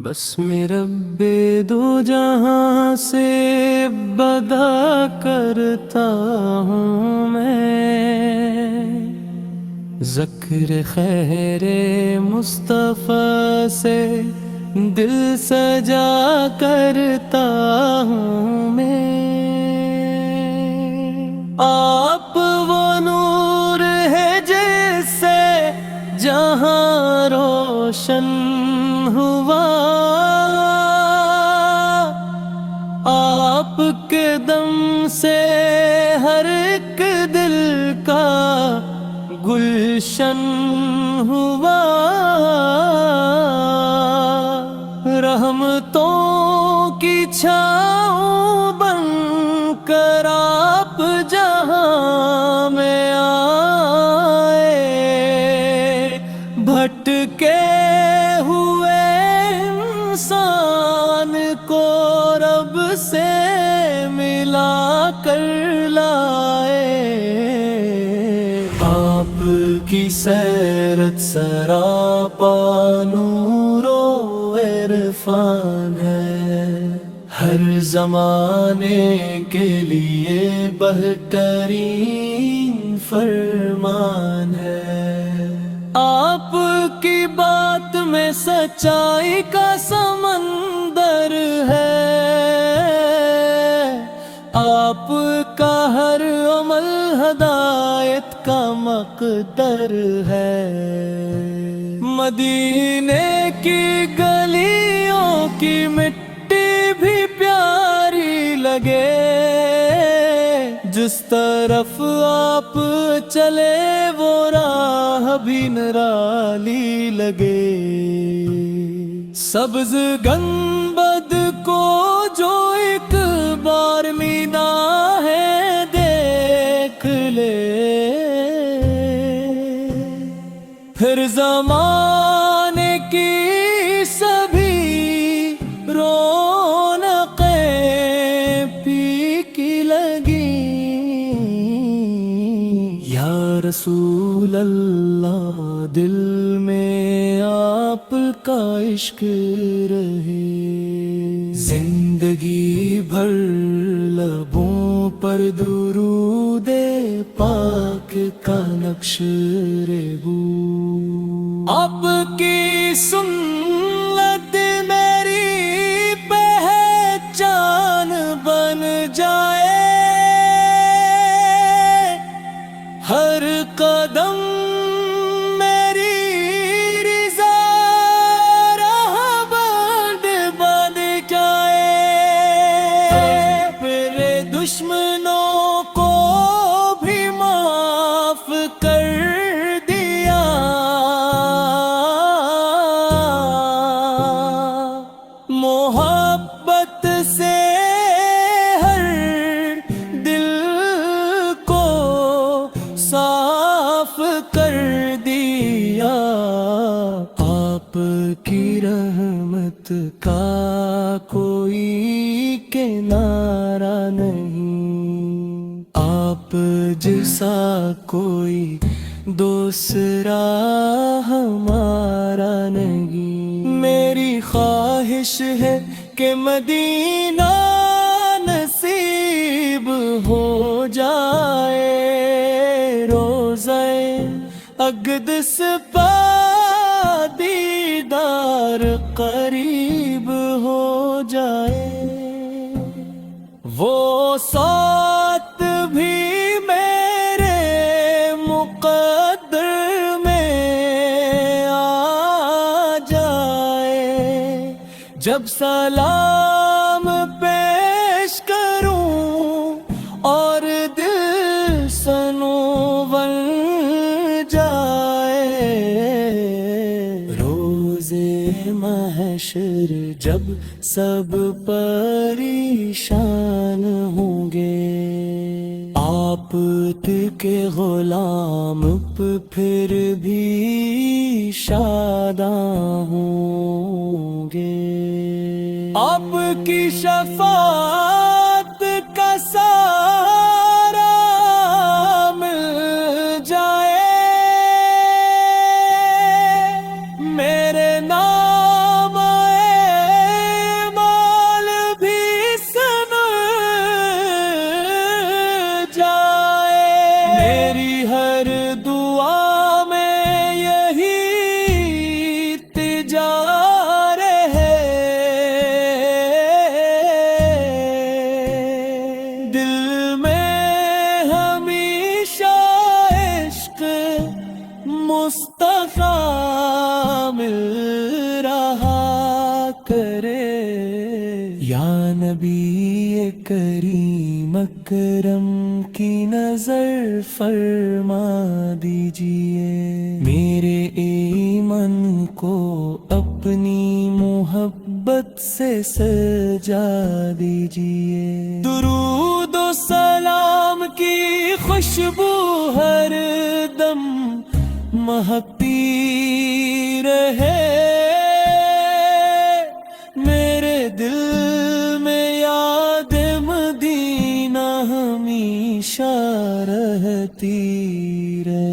بس میں رب دو جہاں سے بدا کرتا ہوں میں، ذکر خیر مصطفیٰ سے دل سجا کرتا ہوں میں۔ آپ وہ نور ہے جس سے جہاں روشن ہوا، آپ کے دم سے ہر ایک دل کا گلشن ہوا، رحمتوں کی چھاؤں بن کر آپ جہاں میں آئے، بھٹکے ہوئے انسان کو رب سے ملا کر لائے۔ آپ کی سیرت سراپا نور و عرفان ہے، ہر زمانے کے لیے بہترین فرمان ہے۔ آپ کی بات میں سچائی کا سمندر ہے، آپ کا ہر عمل ہدایت کا مقدر ہے۔ مدینے کی گلیوں کی مٹی بھی پیاری لگے، جس طرف آپ چلے وہ راہ بھی نرالی لگے۔ سبز گنبد کو جو ایک بار نگاہیں دیکھ لے، پھر زمانے کی سبھی رونقیں پھیکی لگی۔ یا رسول اللہ دل میں آپ کا عشق رہے، زندگی بھر لبوں پر درود پاک کا نقش ریگو۔ آپ کی سنت میری پہچان بن جائے، ہر قدم میری رضا راہ بن جائے، میرے دشمنوں کو بھی معاف کر دیا، محبت سے ہر دل کو صاف کر دیا۔ آپ کی رحمت کا کوئی کنارہ نہیں، آپ جیسا کوئی دوسرا ہمارا نہیں۔ میری خواہش ہے کہ مدینہ نصیب ہو جائے، روضہ اقدس پا دیدار قریب ہو جائے، وہ ساتھ بھی میرے مقدر میں آ جائے، جب سلام پیش کروں اور دل سنو بن جائے، روزے محشر جب سب پریشان ہوں گے، آپ کے غلام پھر بھی شاداں ہوں گے، آپ کی شفاعت کا سارا مل جائے، میرے نام کرے، یا نبی کریم اکرم کی نظر فرما دیجئے، میرے ایمن کو اپنی محبت سے سجا دیجئے، درود و سلام کی خوشبو ہر دم مہکتی رہے، میرے دل میں یاد مدینہ ہمیشہ رہتی رہے۔